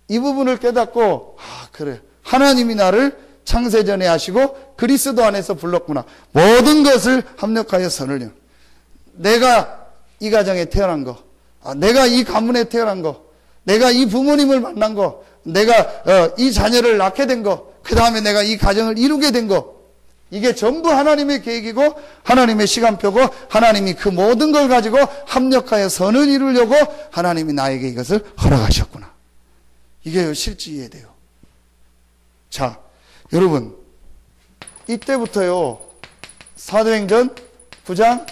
이 부분을 깨닫고, 아, 그래. 하나님이 나를 창세전에 하시고 그리스도 안에서 불렀구나. 모든 것을 합력하여 선을 이룬. 내가 이 가정에 태어난 거, 내가 이 가문에 태어난 거, 내가 이 부모님을 만난 거, 내가 이 자녀를 낳게 된 거, 그 다음에 내가 이 가정을 이루게 된 거, 이게 전부 하나님의 계획이고 하나님의 시간표고 하나님이 그 모든 걸 가지고 합력하여 선을 이루려고 하나님이 나에게 이것을 허락하셨구나. 이게 실제 이해돼요. 자, 여러분, 이때부터요, 사도행전 9장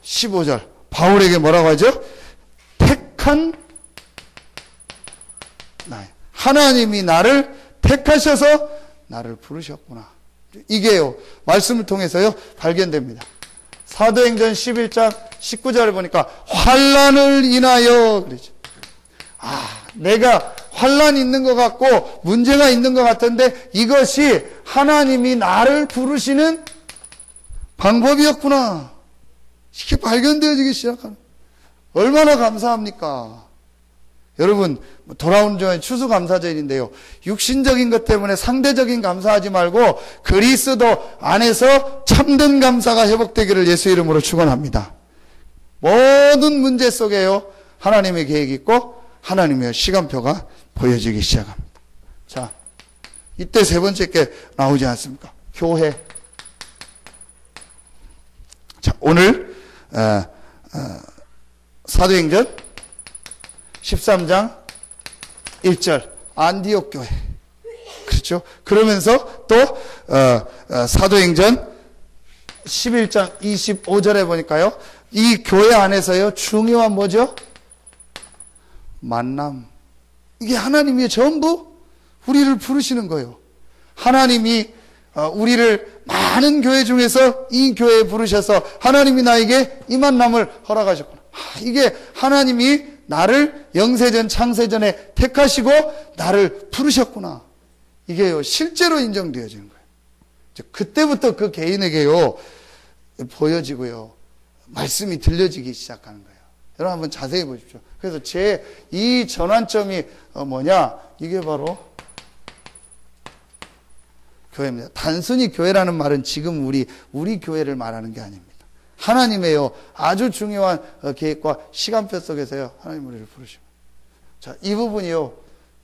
15절 바울에게 뭐라고 하죠? 택한 나, 하나님이 나를 택하셔서 나를 부르셨구나. 이게요, 말씀을 통해서요 발견됩니다. 사도행전 11장 19절에 보니까 환난을 인하여 그러죠. 내가 환난이 있는 것 같고 문제가 있는 것 같은데 이것이 하나님이 나를 부르시는 방법이었구나. 이게 발견되어지기 시작하는. 얼마나 감사합니까? 여러분, 돌아온 주에 추수감사절인데요. 육신적인 것 때문에 상대적인 감사하지 말고 그리스도 안에서 참된 감사가 회복되기를 예수 이름으로 축원합니다. 모든 문제 속에요. 하나님의 계획이 있고 하나님의 시간표가 보여지기 시작합니다. 자, 이때 세 번째 게 나오지 않습니까? 교회. 자, 오늘 사도행전 13장 1절 안디옥 교회. 그렇죠? 그러면서 또 사도행전 11장 25절에 보니까요. 이 교회 안에서요. 중요한 뭐죠? 만남. 이게 하나님이 전부 우리를 부르시는 거예요. 하나님이 우리를 많은 교회 중에서 이 교회에 부르셔서 하나님이 나에게 이 만남을 허락하셨구나. 이게 하나님이 나를 영세전 창세전에 택하시고 나를 부르셨구나. 이게요 실제로 인정되어지는 거예요. 그때부터 그 개인에게요 보여지고요 말씀이 들려지기 시작하는 거예요. 여러분 한번 자세히 보십시오. 그래서 제 이 전환점이 뭐냐? 이게 바로 교회입니다. 단순히 교회라는 말은 지금 우리 교회를 말하는 게 아닙니다. 하나님의요 아주 중요한 계획과 시간표 속에서요 하나님 우리를 부르십니다. 자, 이 부분이요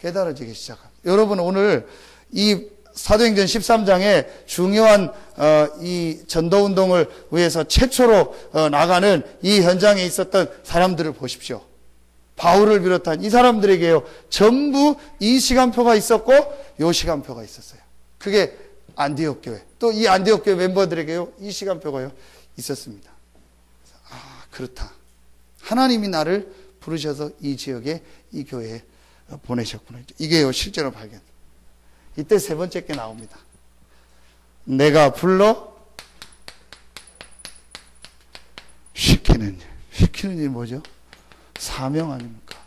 깨달아지기 시작합니다. 여러분 오늘 이 사도행전 13장에 중요한 이 전도운동을 위해서 최초로 나가는 이 현장에 있었던 사람들을 보십시오. 바울을 비롯한 이 사람들에게요 전부 이 시간표가 있었고 이 시간표가 있었어요. 그게 안디옥 교회. 또 이 안디옥 교회 멤버들에게요 이 시간표가요 있었습니다. 그렇다. 하나님이 나를 부르셔서 이 지역에 이 교회에 보내셨구나. 이게요 실제로 발견. 이때 세 번째 게 나옵니다. 내가 불러 시키는 일 뭐죠? 사명 아닙니까?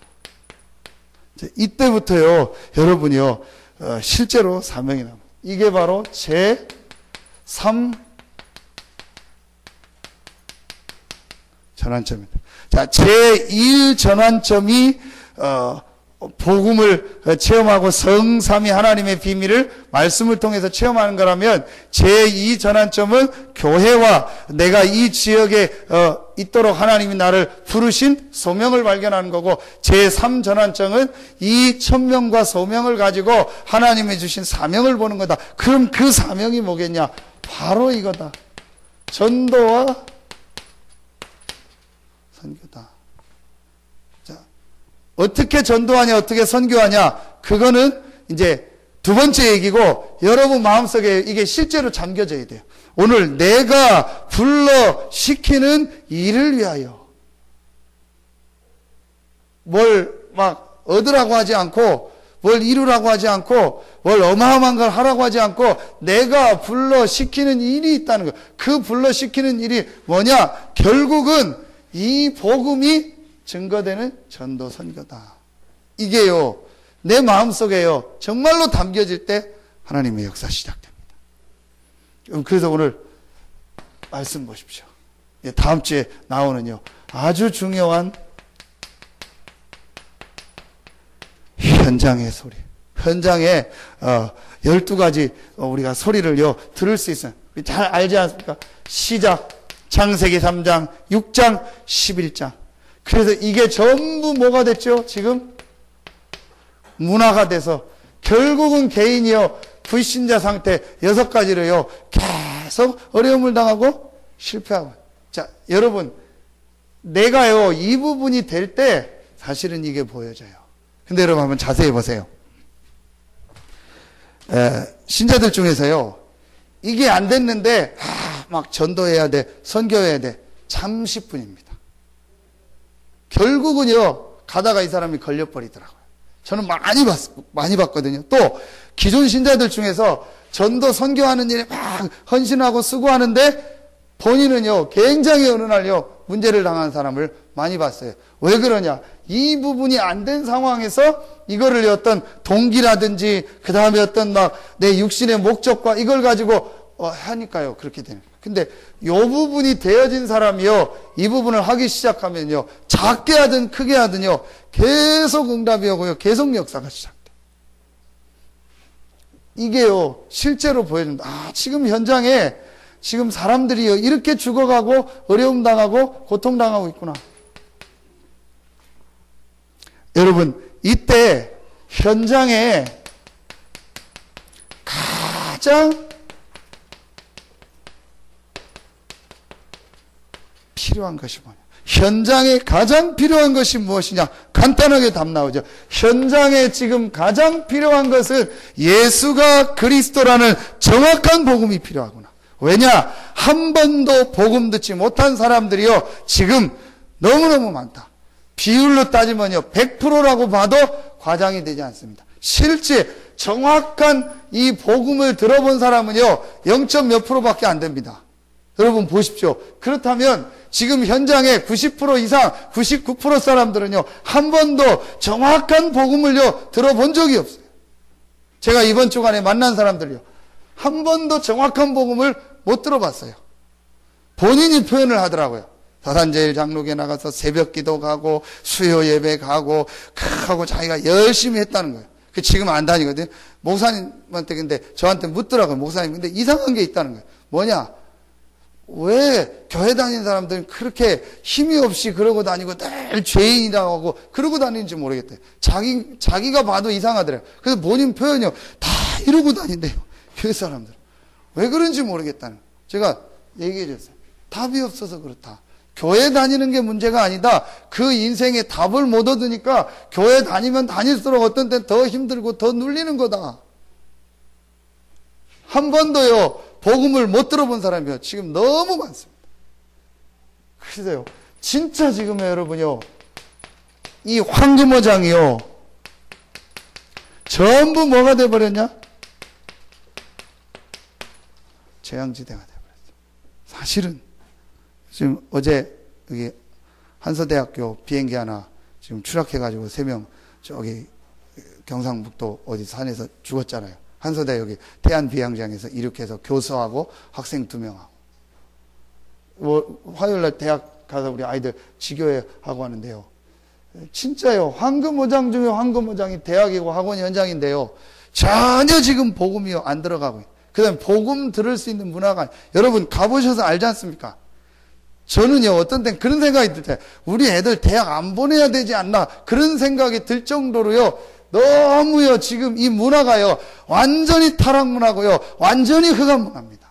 이때부터요 여러분이요 실제로 사명이 나옵니다. 이게 바로 제3 전환점입니다. 자, 제1 전환점이 복음을 체험하고 성삼위 하나님의 비밀을 말씀을 통해서 체험하는 거라면 제2 전환점은 교회와 내가 이 지역에 있도록 하나님이 나를 부르신 소명을 발견하는 거고 제3 전환점은 이 천명과 소명을 가지고 하나님이 주신 사명을 보는 거다. 그럼 그 사명이 뭐겠냐? 바로 이거다. 전도와 선교다. 자, 어떻게 전도하냐, 어떻게 선교하냐, 그거는 이제 두 번째 얘기고, 여러분 마음속에 이게 실제로 잠겨져야 돼요. 오늘 내가 불러 시키는 일을 위하여. 뭘 막 얻으라고 하지 않고, 뭘 이루라고 하지 않고, 뭘 어마어마한 걸 하라고 하지 않고, 내가 불러 시키는 일이 있다는 거예요. 그 불러 시키는 일이 뭐냐? 결국은 이 복음이 증거되는 전도 선교다. 이게요 내 마음속에요 정말로 담겨질 때 하나님의 역사 시작됩니다. 그래서 오늘 말씀 보십시오. 다음 주에 나오는요 아주 중요한 현장의 소리. 현장에 12가지 우리가 소리를요 들을 수 있어요. 잘 알지 않습니까? 시작 창세기 3장, 6장, 11장. 그래서 이게 전부 뭐가 됐죠? 지금 문화가 돼서 결국은 개인이요 불신자 상태 6가지를요 계속 어려움을 당하고 실패하고. 자, 여러분 내가요 이 부분이 될 때 사실은 이게 보여져요. 근데 여러분 한번 자세히 보세요. 신자들 중에서요 이게 안 됐는데 막 전도해야 돼, 선교해야 돼. 잠시뿐입니다. 결국은요 가다가 이 사람이 걸려버리더라고요. 저는 많이 봤거든요. 또 기존 신자들 중에서 전도 선교하는 일에 막 헌신하고 수고하는데 본인은요 굉장히 어느 날요 문제를 당한 사람을 많이 봤어요. 왜 그러냐? 이 부분이 안 된 상황에서 이거를 어떤 동기라든지 그 다음에 어떤 막 내 육신의 목적과 이걸 가지고 하니까요. 그렇게 되는 거예요. 근데 이 부분이 되어진 사람이요, 이 부분을 하기 시작하면요, 작게 하든 크게 하든요, 계속 응답이 오고요, 계속 역사가 시작돼요. 이게요, 실제로 보여준다. 아, 지금 현장에 지금 사람들이요, 이렇게 죽어가고 어려움 당하고 고통 당하고 있구나. 여러분, 이때 현장에 가장 필요한 것이 뭐냐? 현장에 가장 필요한 것이 무엇이냐? 간단하게 답 나오죠. 현장에 지금 가장 필요한 것은 예수가 그리스도라는 정확한 복음이 필요하구나. 왜냐? 한 번도 복음 듣지 못한 사람들이요, 지금 너무너무 많다. 비율로 따지면요, 100%라고 봐도 과장이 되지 않습니다. 실제 정확한 이 복음을 들어본 사람은요, 0. 몇 %밖에 안 됩니다. 여러분 보십시오. 그렇다면 지금 현장에 90% 이상, 99% 사람들은요, 한 번도 정확한 복음을요, 들어본 적이 없어요. 제가 이번 주간에 만난 사람들이요, 한 번도 정확한 복음을 못 들어봤어요. 본인이 표현을 하더라고요. 다산제일 장로교에 나가서 새벽 기도 가고 수요 예배 가고 하고 자기가 열심히 했다는 거예요. 그 지금 안 다니거든요. 목사님한테 근데 저한테 묻더라고요. 목사님, 근데 이상한 게 있다는 거예요. 뭐냐? 왜 교회 다니는 사람들은 그렇게 힘이 없이 그러고 다니고 늘 죄인이라고 하고 그러고 다니는지 모르겠대요. 자기가 봐도 이상하더래요. 그래서 본인 표현이요, 다 이러고 다닌대요. 교회 사람들. 왜 그런지 모르겠다는 거예요. 제가 얘기해 줬어요. 답이 없어서 그렇다. 교회 다니는 게 문제가 아니다. 그 인생에 답을 못 얻으니까 교회 다니면 다닐수록 어떤 때는 더 힘들고 더 눌리는 거다. 한 번도요, 복음을 못 들어본 사람이요, 지금 너무 많습니다. 그래서요, 진짜 지금요, 여러분요, 이 황금어장이요, 전부 뭐가 돼버렸냐? 재앙지대가 돼버렸어요. 사실은 지금 어제 여기 한서대학교 비행기 하나 지금 추락해가지고 3명 저기 경상북도 어디 산에서 죽었잖아요. 한서대 여기 태안비양장에서 이륙해서 교수하고 학생 2명하고. 화요일날 대학 가서 우리 아이들 지교회 하고 하는데요. 진짜요. 황금어장 중에 황금어장이 대학이고 학원 현장인데요. 전혀 지금 복음이 안 들어가고 있어요. 그 다음에 복음 들을 수 있는 문화가, 여러분 가보셔서 알지 않습니까? 저는요, 어떤 땐 그런 생각이 들 때, 우리 애들 대학 안 보내야 되지 않나, 그런 생각이 들 정도로요, 너무요, 지금 이 문화가요, 완전히 타락 문화고요, 완전히 흑암 문화입니다.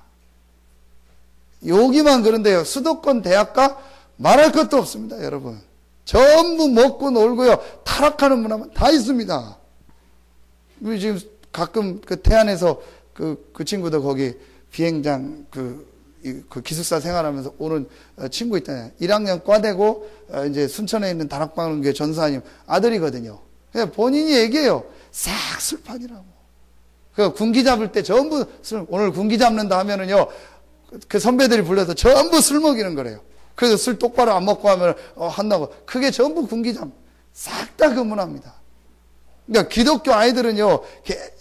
여기만 그런데요, 수도권 대학가 말할 것도 없습니다, 여러분. 전부 먹고 놀고요, 타락하는 문화만 다 있습니다. 우리 지금 가끔 그 태안에서 그 친구도 거기 비행장 그 기숙사 생활하면서 오는 친구 있잖아요. 1학년 과대고 이제 순천에 있는 다락방교회 전사님 아들이거든요. 그냥 본인이 얘기해요. 싹 술판이라고. 그 군기 잡을 때 전부 오늘 군기 잡는다 하면은요, 그 선배들이 불러서 전부 술 먹이는 거래요. 그래서 술 똑바로 안 먹고 하면 한다고. 그게 전부 군기 잡. 싹 다 그 문화입니다. 그러니까 기독교 아이들은요,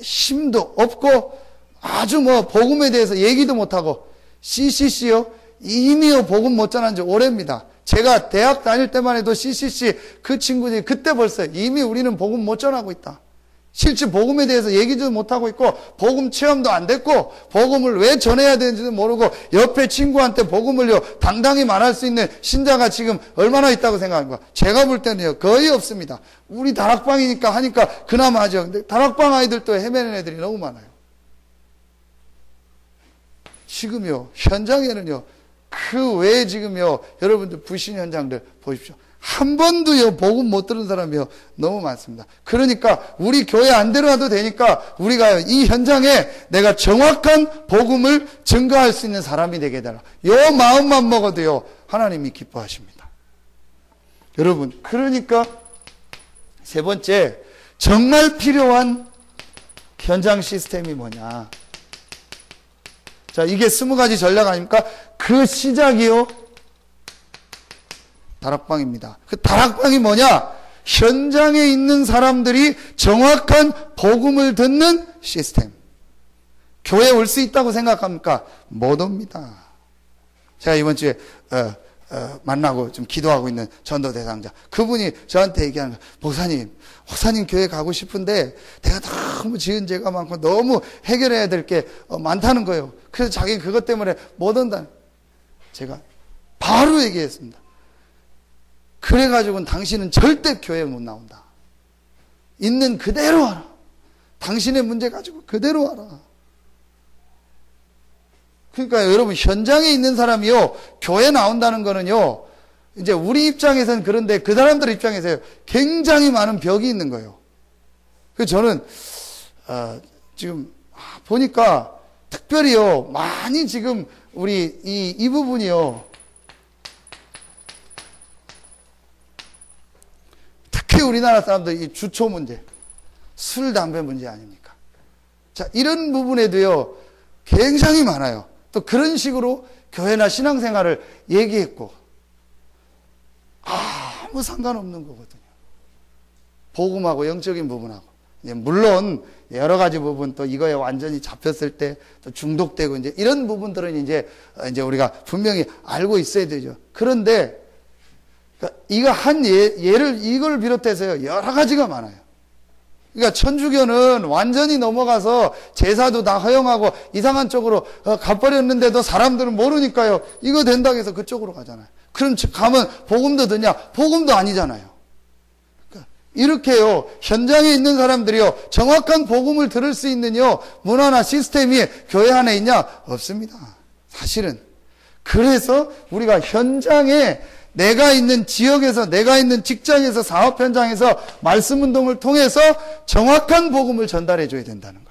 힘도 없고 아주 뭐 복음에 대해서 얘기도 못하고, CCC요? 이미요, 복음 못 전한 지 오래입니다. 제가 대학 다닐 때만 해도 CCC 그 친구들이 그때 벌써 이미 우리는 복음 못 전하고 있다. 실제 복음에 대해서 얘기도 못하고 있고, 복음 체험도 안 됐고, 복음을 왜 전해야 되는지도 모르고, 옆에 친구한테 복음을요, 당당히 말할 수 있는 신자가 지금 얼마나 있다고 생각합니까? 제가 볼 때는요, 거의 없습니다. 우리 다락방이니까 하니까 그나마 하죠. 근데 다락방 아이들도 헤매는 애들이 너무 많아요. 지금요, 현장에는요, 그 외에 지금요, 여러분들 불신 현장들 보십시오. 한 번도요, 복음 못 들은 사람이요, 너무 많습니다. 그러니까, 우리 교회 안 데려가도 되니까, 우리가 이 현장에 내가 정확한 복음을 증거할 수 있는 사람이 되게 되라. 요 마음만 먹어도요, 하나님이 기뻐하십니다. 여러분, 그러니까, 세 번째, 정말 필요한 현장 시스템이 뭐냐. 자, 이게 20가지 전략 아닙니까? 그 시작이요, 다락방입니다. 그 다락방이 뭐냐? 현장에 있는 사람들이 정확한 복음을 듣는 시스템. 교회에 올 수 있다고 생각합니까? 못 옵니다. 제가 이번 주에 만나고 좀 기도하고 있는 전도 대상자, 그분이 저한테 얘기하는 거예요. 목사님 교회 가고 싶은데 내가 너무 지은 죄가 많고 너무 해결해야 될 게 많다는 거예요. 그래서 자기 그것 때문에 못 온다. 제가 바로 얘기했습니다. 그래가지고는 당신은 절대 교회에 못 나온다. 있는 그대로 와라. 당신의 문제 가지고 그대로 와라. 그러니까 여러분, 현장에 있는 사람이요, 교회 나온다는 거는요, 이제 우리 입장에서는 그런데 그 사람들 입장에서요, 굉장히 많은 벽이 있는 거예요. 그래서 저는 지금 보니까 특별히요, 많이 지금 우리 이 부분이요, 특히 우리나라 사람들 이 주초 문제, 술, 담배 문제 아닙니까? 자, 이런 부분에도요, 굉장히 많아요. 또 그런 식으로 교회나 신앙생활을 얘기했고, 아무 상관없는 거거든요. 복음하고 영적인 부분하고. 물론 여러 가지 부분, 또 이거에 완전히 잡혔을 때 또 중독되고 이제 이런 부분들은 이제 우리가 분명히 알고 있어야 되죠. 그런데 이거 한 예를 이걸 비롯해서요, 여러 가지가 많아요. 그러니까 천주교는 완전히 넘어가서 제사도 다 허용하고 이상한 쪽으로 가버렸는데도 사람들은 모르니까요, 이거 된다고 해서 그쪽으로 가잖아요. 그럼 가면 복음도 듣냐? 복음도 아니잖아요. 그러니까 이렇게요, 현장에 있는 사람들이요, 정확한 복음을 들을 수 있는요, 문화나 시스템이 교회 안에 있냐? 없습니다. 사실은. 그래서 우리가 현장에 내가 있는 지역에서, 내가 있는 직장에서, 사업 현장에서 말씀 운동을 통해서 정확한 복음을 전달해 줘야 된다는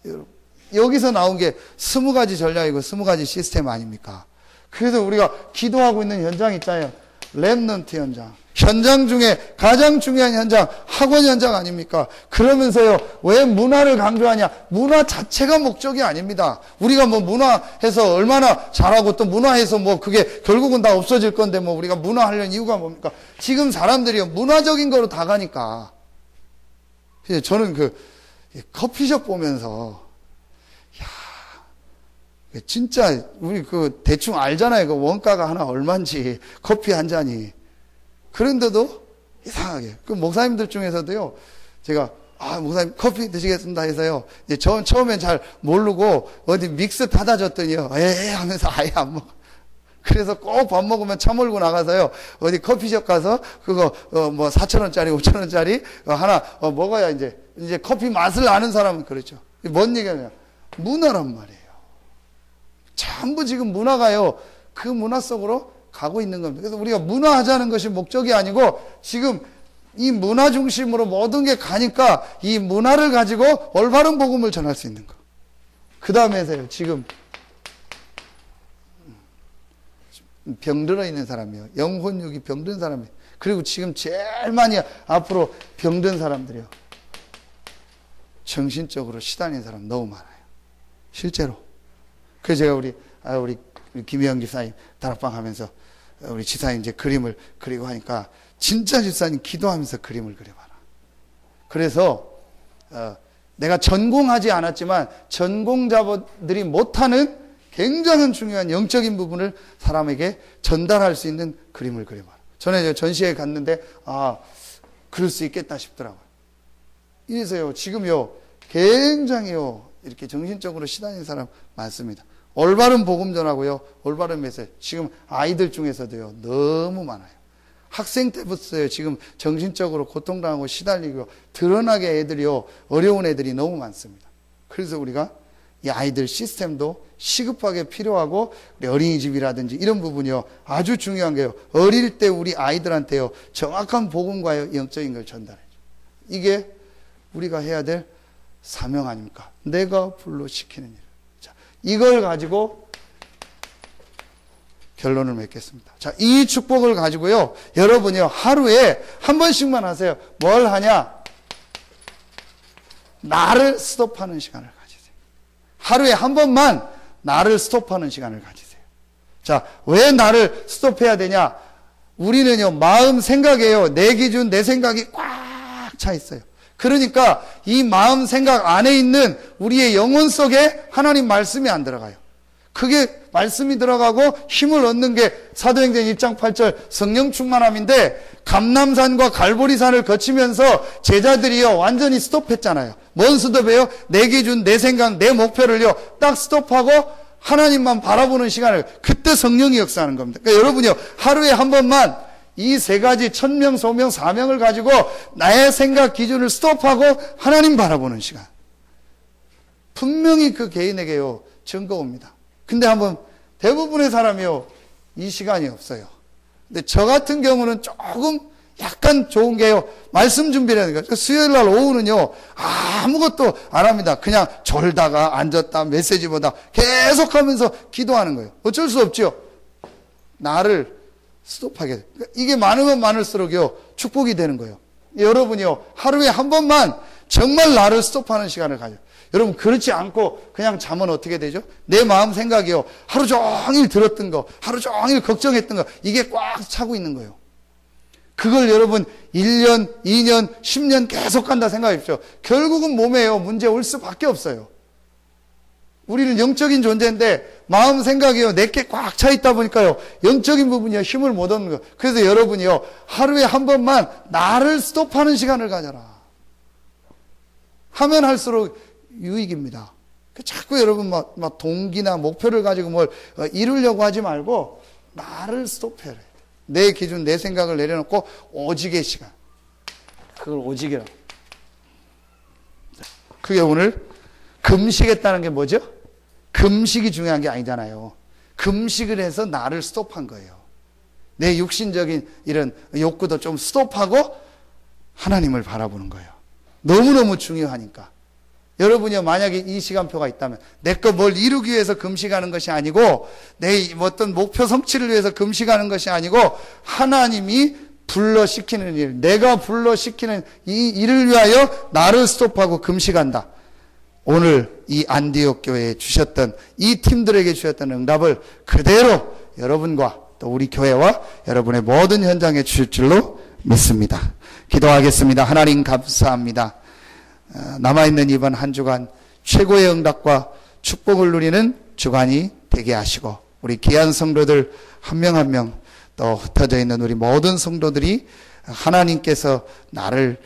거예요. 여기서 나온 게 20가지 전략이고 20가지 시스템 아닙니까? 그래서 우리가 기도하고 있는 현장 있잖아요. 렘넌트 현장. 현장 중에 가장 중요한 현장, 학원 현장 아닙니까? 그러면서요, 왜 문화를 강조하냐? 문화 자체가 목적이 아닙니다. 우리가 뭐 문화해서 얼마나 잘하고 또 문화해서 뭐 그게 결국은 다 없어질 건데 뭐 우리가 문화하려는 이유가 뭡니까? 지금 사람들이요, 문화적인 거로 다 가니까. 그래서 저는 그 커피숍 보면서, 야, 진짜 우리 그 대충 알잖아요. 그 원가가 하나 얼마인지, 커피 한 잔이. 그런데도 이상하게 그 목사님들 중에서도요, 제가 목사님 커피 드시겠습니다 해서요, 이제 처음엔 잘 모르고 어디 믹스 타다 줬더니요, 하면서 아예 안 먹어. 그래서 꼭 밥 먹으면 차 몰고 나가서요, 어디 커피숍 가서 그거 뭐 4,000원짜리 5,000원짜리 하나 먹어야 이제 커피 맛을 아는 사람은 그렇죠. 뭔 얘기냐면 문화란 말이에요. 전부 지금 문화가요, 그 문화 속으로 가고 있는 겁니다. 그래서 우리가 문화하자는 것이 목적이 아니고 지금 이 문화 중심으로 모든 게 가니까 이 문화를 가지고 올바른 복음을 전할 수 있는 거. 그 다음에서요, 지금 병들어 있는 사람이요, 영혼육이 병든 사람이요, 그리고 지금 제일 많이 앞으로 병든 사람들이요, 정신적으로 시달리는 사람 너무 많아요. 실제로. 그래서 제가 우리 김혜영 집사님 다락방 하면서 우리 집사님 이제 그림을 그리고 하니까, 진짜 집사님 기도하면서 그림을 그려봐라. 그래서 내가 전공하지 않았지만 전공자들이 못하는 굉장히 중요한 영적인 부분을 사람에게 전달할 수 있는 그림을 그려봐라. 전에 전시회 갔는데 그럴 수 있겠다 싶더라고요. 이래서요, 지금요, 굉장히요, 이렇게 정신적으로 시달리는 사람 많습니다. 올바른 복음 전하고요, 올바른 메시지. 지금 아이들 중에서도요, 너무 많아요. 학생 때부터요, 지금 정신적으로 고통당하고 시달리고 드러나게 애들이요, 어려운 애들이 너무 많습니다. 그래서 우리가 이 아이들 시스템도 시급하게 필요하고, 우리 어린이집이라든지 이런 부분이요, 아주 중요한 게요, 어릴 때 우리 아이들한테요, 정확한 복음과 영적인 걸 전달해줘. 이게 우리가 해야 될 사명 아닙니까? 내가 불러 시키는 일. 자, 이걸 가지고 결론을 맺겠습니다. 자, 이 축복을 가지고요, 여러분이요, 하루에 한 번씩만 하세요. 뭘 하냐? 나를 스톱하는 시간을 가지세요. 하루에 한 번만 나를 스톱하는 시간을 가지세요. 자, 왜 나를 스톱해야 되냐? 우리는요, 마음 생각이에요. 내 기준, 내 생각이 꽉 차 있어요. 그러니까 이 마음 생각 안에 있는 우리의 영혼 속에 하나님 말씀이 안 들어가요. 그게 말씀이 들어가고 힘을 얻는 게 사도행전 1장 8절 성령 충만함인데, 감람산과 갈보리산을 거치면서 제자들이요 완전히 스톱했잖아요. 뭔 스톱이에요? 내 기준, 내 생각, 내 목표를요 딱 스톱하고 하나님만 바라보는 시간을, 그때 성령이 역사하는 겁니다. 그러니까 여러분이요, 하루에 한 번만 이 세 가지 천명, 소명, 사명을 가지고 나의 생각 기준을 스톱하고 하나님 바라보는 시간, 분명히 그 개인에게요 증거 옵니다. 근데 한번 대부분의 사람이요 이 시간이 없어요. 근데 저 같은 경우는 조금 약간 좋은 게요, 말씀 준비라는 거죠. 수요일 날 오후는요 아무것도 안 합니다. 그냥 졸다가 앉았다 메시지 보다 계속하면서 기도하는 거예요. 어쩔 수 없죠. 나를 스톱하게 돼. 이게 많으면 많을수록요 축복이 되는 거예요. 여러분이요 하루에 한 번만 정말 나를 스톱하는 시간을 가져요. 여러분, 그렇지 않고 그냥 자면 어떻게 되죠? 내 마음 생각이요 하루 종일 들었던 거, 하루 종일 걱정했던 거, 이게 꽉 차고 있는 거예요. 그걸 여러분 1년, 2년, 10년 계속 간다 생각하십시오. 결국은 몸에요 문제 올 수밖에 없어요. 우리는 영적인 존재인데 마음 생각이요 내게 꽉 차 있다 보니까요 영적인 부분이요 힘을 못 얻는 거예요. 그래서 여러분이요 하루에 한 번만 나를 스톱하는 시간을 가져라 하면 할수록 유익입니다. 자꾸 여러분 막 동기나 목표를 가지고 뭘 이루려고 하지 말고 나를 스톱해라. 내 기준, 내 생각을 내려놓고 오직의 시간, 그걸 오직이라고. 그게 오늘 금식했다는 게 뭐죠? 금식이 중요한 게 아니잖아요. 금식을 해서 나를 스톱한 거예요. 내 육신적인 이런 욕구도 좀 스톱하고 하나님을 바라보는 거예요. 너무너무 중요하니까. 여러분이요 만약에 이 시간표가 있다면 내 거 뭘 이루기 위해서 금식하는 것이 아니고, 내 어떤 목표 성취를 위해서 금식하는 것이 아니고, 하나님이 불러시키는 일, 내가 불러시키는 이 일을 위하여 나를 스톱하고 금식한다. 오늘 이 안디옥 교회에 주셨던, 이 팀들에게 주셨던 응답을 그대로 여러분과 또 우리 교회와 여러분의 모든 현장에 주실 줄로 믿습니다. 기도하겠습니다. 하나님 감사합니다. 남아있는 이번 한 주간 최고의 응답과 축복을 누리는 주간이 되게 하시고, 우리 귀한 성도들 한 명 한 명, 또 흩어져 있는 우리 모든 성도들이 하나님께서 나를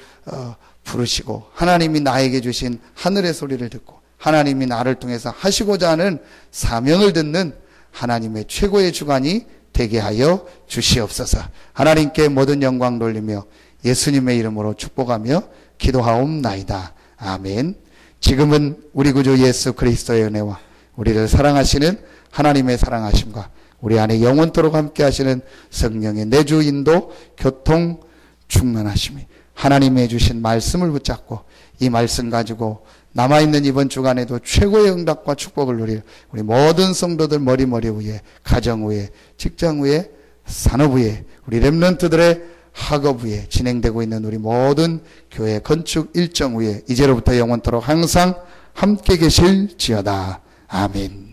부르시고 하나님이 나에게 주신 하늘의 소리를 듣고 하나님이 나를 통해서 하시고자 하는 사명을 듣는 하나님의 최고의 주간이 되게 하여 주시옵소서. 하나님께 모든 영광 돌리며 예수님의 이름으로 축복하며 기도하옵나이다. 아멘. 지금은 우리 구주 예수 그리스도의 은혜와 우리를 사랑하시는 하나님의 사랑하심과 우리 안에 영원토록 함께 하시는 성령의 내주 인도 교통 충만하심이, 하나님이 주신 말씀을 붙잡고 이 말씀 가지고 남아있는 이번 주간에도 최고의 응답과 축복을 누릴 우리 모든 성도들 머리 위에, 가정 위에, 직장 위에, 산업 위에, 우리 렘넌트들의 학업 위에 진행되고 있는 우리 모든 교회 건축 일정 위에 이제로부터 영원토록 항상 함께 계실지어다. 아멘.